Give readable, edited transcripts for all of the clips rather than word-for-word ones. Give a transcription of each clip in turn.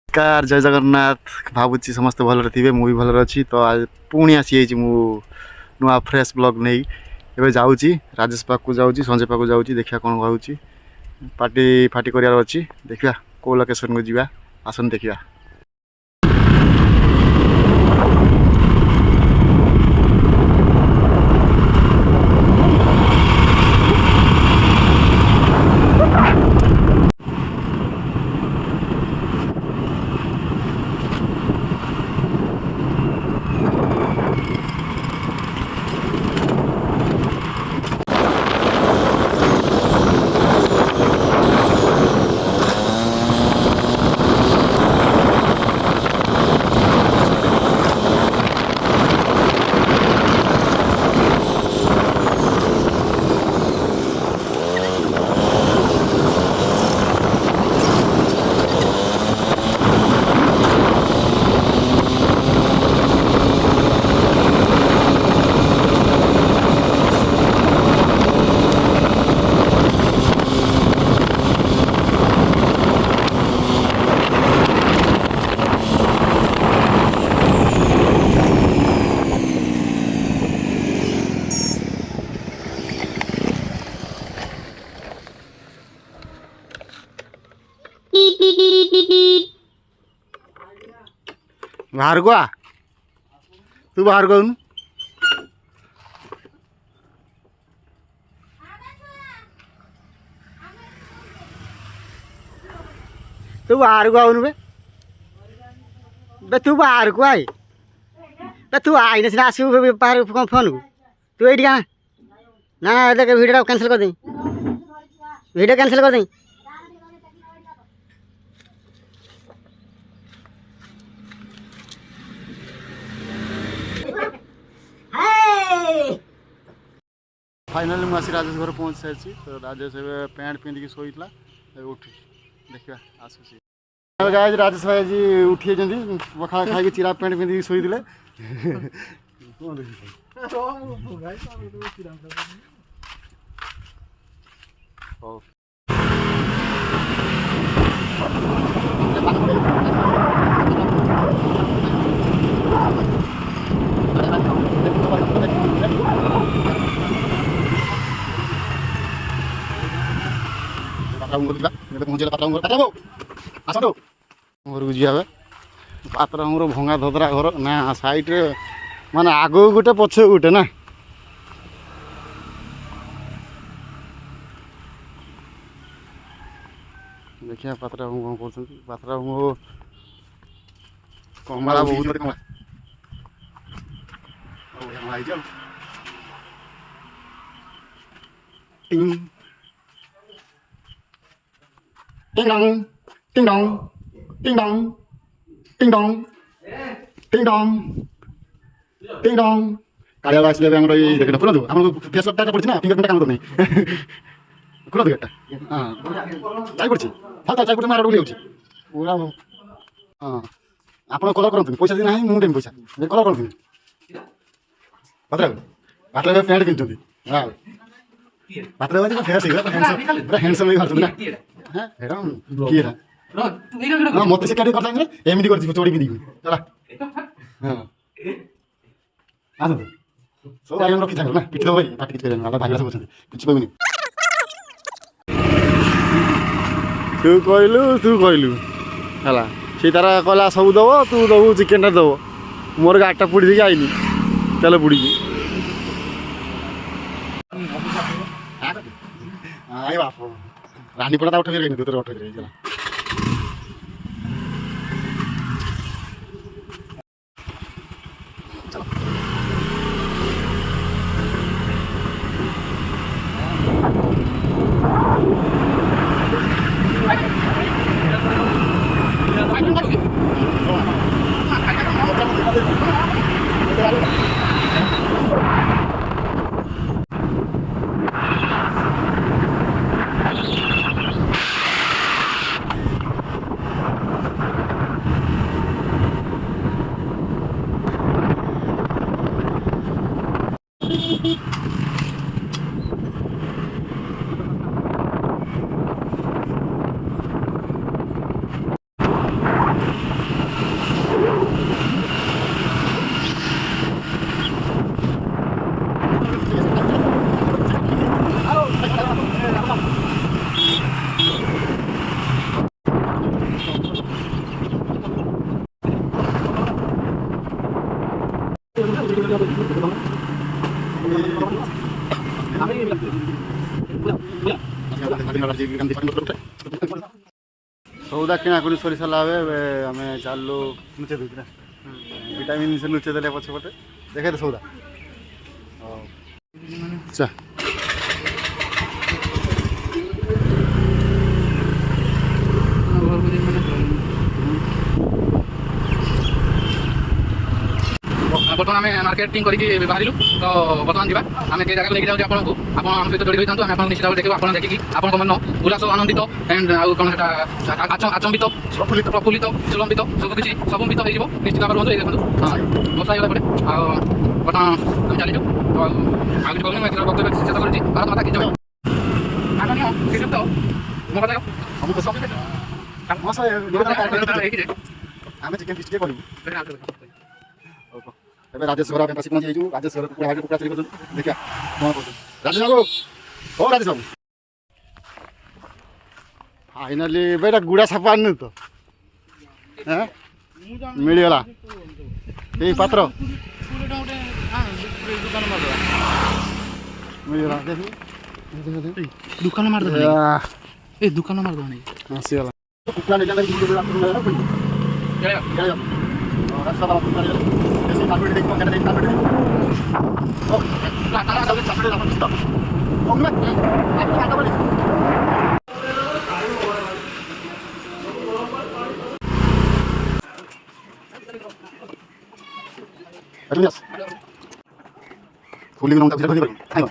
Car जय जगन्नाथ भावुची समस्त भलरे थे मुझे भलरे अच्छी तो आज पुणी आसी नुआ फ्रेश ब्लॉग नहीं एवं जाऊँगी राजेश पाक जाऊँगी संजय पाक जाऊँगी देखा कौन कहूँ पार्टी फाटी करार अच्छी देखा कौ लोकेशन को जीवा आसन देखा। बाहर को आ तू बाहर को तू बाहर को आउनु बे तू बाहर को आई बे तू आई ना आसू बाहर फोन को तू ये ना ना देख वीडियो कैंसिल कर दे वीडियो कैंसिल कर दे। फाइनाली मुझे राजेश घर पहुँच सारी तो राजेश पैंट पिंधिकी शोला उठ देखा आसूसी गाय राजेश भाई जी उठी पखा खाई चिरा पैंट पिंधिकी शोते घर को जी पात्र भंगा धदरा घर ना सैड्रे माने आग गोटे पछ गोटे ना देखिए पात्रा कौन कर पात्रा कमला बहुत टिंग टिंग डोंग टिंग डोंग टिंग डोंग टिंग डोंग टिंग डोंग टिंग डोंग कालिया आस देख खुला दो आम फेस लॉक पड़ी ना फिंगर काम करना खुला दो गेटा हाँ चाय पड़ी फालता चाय पड़ी मार उड़ी पूरा हाँ आप कलर करते पैसा देना है मुझे पैसा कलर करते पात्र पात्र पैंट पिंधुंट हाँ पात्र फेस पूरा हैंडसम ना हाँ किए हाँ मत से क्या करता एमती कर चोड़ी पिंधि चला हाँ आस सब आइटम रखी ना पिटी दब भाई पार्टी किसी भाई सब किसी कहनी तू कहलु है सी तार कहला सब दब तू दबू चिकेन दब मोर गाड़टा पुड़ी देखिए आईनी तेल पुड़ी बाप रानी पड़ा उठे गई दूसरे उठे गई चला सौदा किणाकुणी सरी सारा आम चालू लुचे दूसरा विटामिन से लुचे देले पछपटे देखे सौदा अच्छा बर्तमान आम मार्केटिंग करके बाहर तो बर्तमान जावा आम के जगह लेके जाऊँ आपको आप आम सहित जोड़ी होता आम निश्चित भाव देखो आप देखिए आपको मन उल्लास आनंदित एंड आउ कौन आचंबित प्रफुल्लित विलंबित सबकि सबमित हो निश्चित भाव रुहतु देखो हाँ बर्षा होगा पड़े बर्तमान आम चलीचु तो आगे कहूँ मैं वक्तव्य शेष कर भारत माता की जय श्रीजुक्त मो कथा आम चिकेन फिस्ट करूँ ଏବେ ରାଜେଶ ଘର ଆମେ ଆସିକି ଯାଇଛୁ ରାଜେଶ ଘର କୁକୁଡ଼ା ହାଟ କୁକୁଡ଼ା ଚୋରି କରୁଛନ୍ତି ଦେଖିବା କ'ଣ କରୁଛନ୍ତି ରାଜେଶ ବାବୁ ହଉ ରାଜେଶ ବାବୁ ଫାଇନାଲି ଏବେ ଏଇଟା ଗୁଡ଼ା ସାପ ଆଣିନି ତ ମିଳିଗଲା ଏଇ ପାତ୍ର ମିଳିଗଲା दुकान मार दो ए दुकान मार दो नहीं ଆସିଗଲା କୁକୁଡ଼ା ନେଇକି रास्ता वाला कुत्ता ले जैसे कार्पेट देखो क्या देखो कार्पेट ओ ताला सब कार्पेट अपन स्टॉप ओ मैं आप आटा वाली अरे यस फुलिंग नोंटा बिरा बिरा हाय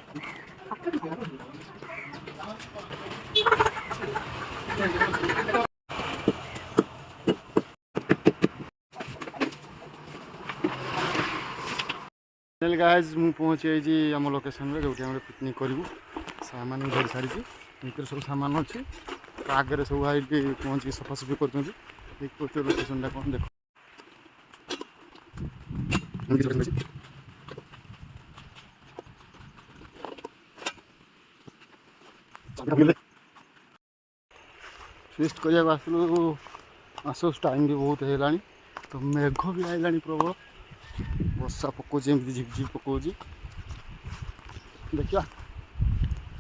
गाइज मु पहुँची आम लोकेशन में जो पिकनिक करूँ सामान धरी सारी भितर सब सामान अच्छी आगे सब भाई पहुँची सफासफी कर लोकेशन कौन देख फिस्ट करने आसलू टाइम भी बहुत है तो मेघ भी आईला प्रबल वर्षा पकाऊँ एमती झिपझिप पकाऊँ देखा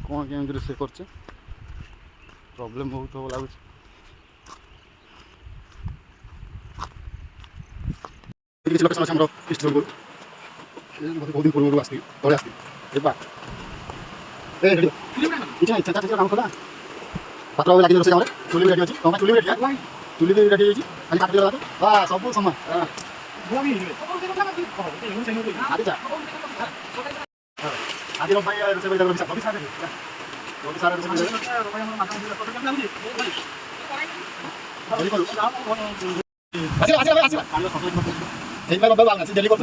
कौन केमी रोषे कर प्रोब्लेम बहुत हम लगुच बहुत दिन पूर्व आसती तले आसती काम कला पात्र लगे रोषे कम चुली भी रेडी अच्छी तुम चुली भी रेडी चुली भी रेडी खाली काट सब समान आदि भाई रोसे भाई जब भी सारे रोसे भाई जल्दी करो आसी एक बार बाबा आसी जल्दी कर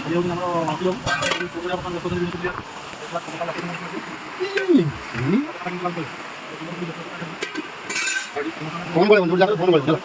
ये हमरो माटी लोग पूरा अपन लोग फोन बोले दूर जाकर फोन बोले चलो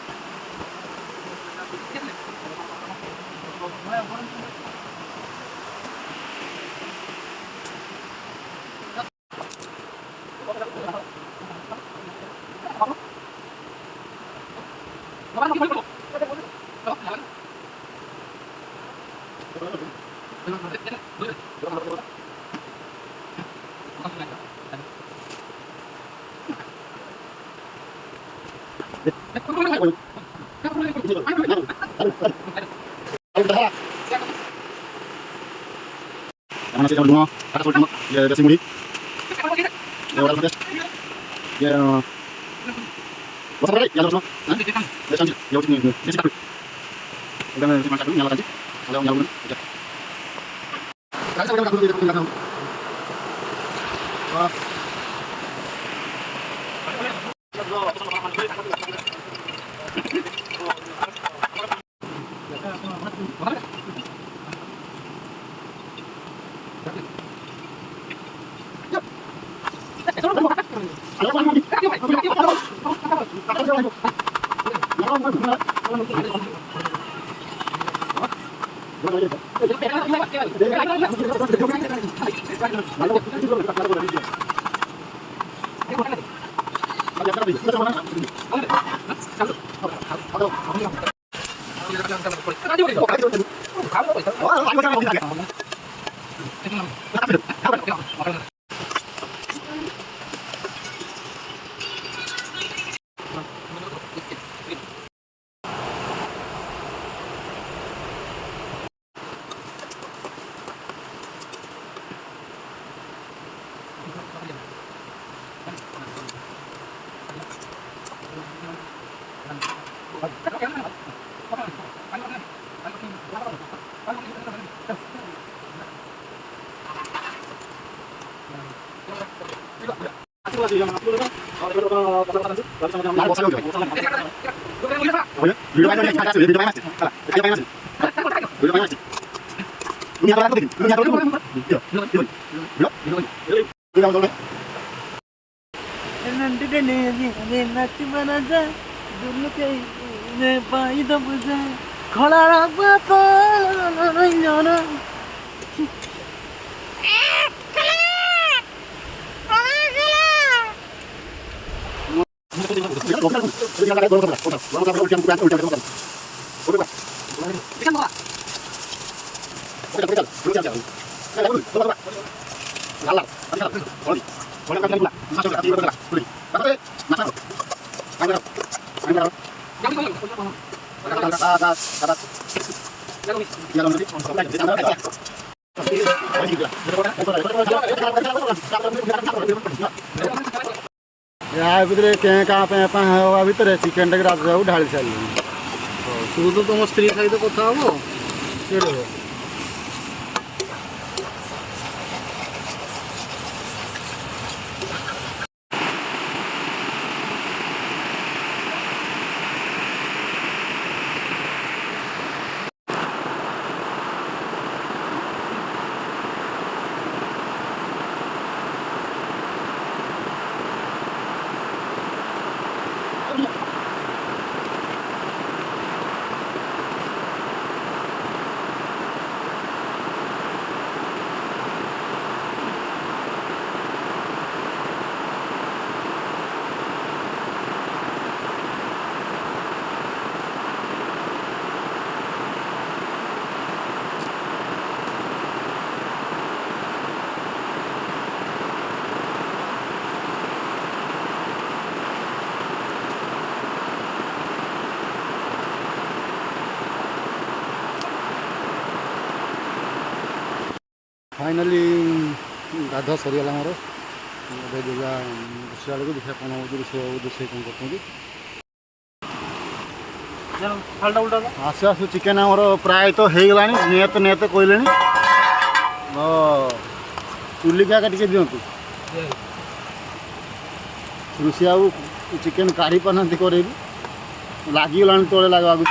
Mana sih kalau dulu ada soal dulu ya ada simuli ya orang protes ya what's up ya terus ya sanjir ya udah nih ya sih udah nanti masak dulu nyala aja udah nyala dulu aja kan saya udah dulu di belakang wah nanti deh nanti mana aja dulu kayak bayi dah besar kalau apa tuh nyana या भितर कें का पे हवा भितर chicken टाक रात जाऊ ढाली सारी तू तो तुम स्त्री सहित कथा हो फाइनाली गाधा सरीगला मोर ଏବେ ଯିବା ରୋଷେଇ ବେଳକୁ ଦେଖିବା କ'ଣ ହେଉଛି ରୋଷେଇ କ'ଣ କରୁଛନ୍ତି ଆସୁ ଆସୁ ଚିକେନ୍ ଆମର ପ୍ରାୟତଃ ହେଇଗଲାଣି ନିହାତି କହିଲେଣି ଚୁଲିକା ଟିକେ ଦିଅନ୍ତୁ ରୋଷେଇ ଆଉ ଚିକେନ୍ କାଢ଼ି ପାରୁନାହାନ୍ତି କରେଇବି ଲାଗିଗଲାଣି ତଳେ ଲାଗୁଛି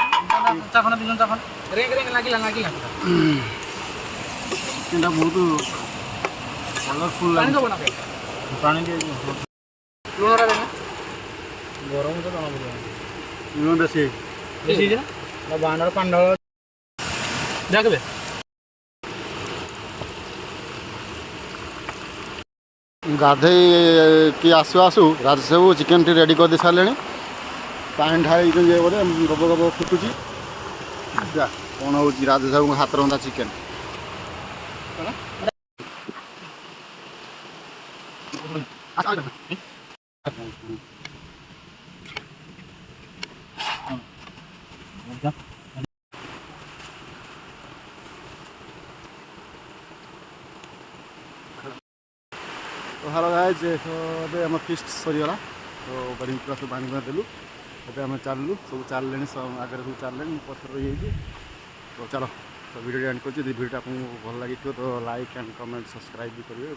ଚିକେନ୍ଟା ବହୁତ କଲରଫୁଲ୍ ଲାଗୁଛି ପାଣି ଟିକେ ଗରମ ତ ଜଣା ପଡ଼ିବ ଲୁଣ ବେଶୀ ବାଣ୍ଡର ପାଣ୍ଡଳ ଦେଖବେ ଗାଧେଇକି ଆସୁ ଆସୁ ରାଜ ସବୁ ଚିକେନ୍ଟି ରେଡ଼ି କରିଦେଇ ସାରିଲେଣି ପାଣି ଢାଳି ବୋଲେ ଗବ ଗବ ଫୁଟୁଛି କ'ଣ ହେଉଛି ରାଜ ସାହୁଙ୍କ ହାତ ରନ୍ଧା ଚିକେନ୍ तो हेलो गाइस ଏବେ ଆମ ଫିଷ୍ଟ ସରିଗଲା ତ ବାଡ଼ି ପୁରା ସବୁ ବାନ୍ଧି ଦେଲୁ ଏବେ ଆମେ ଚାଲିଲୁ ସବୁ ଚାଲିଲେଣି ଆଗରେ ସବୁ ଚାଲିଲେଣି ପଛରେ ରହିଯାଇଛି ତ ଚାଲ ତ ଭିଡ଼ିଓ ଏଣ୍ଡ କରୁଛି ଯଦି ଭିଡ଼ିଓଟା ଆପଣଙ୍କୁ ଭଲ ଲାଗିଥିବ ତ ଲାଇକ୍ ଆଣ୍ଡ କମେଣ୍ଟ ସବସ୍କ୍ରାଇବ୍ ବି କରିବେ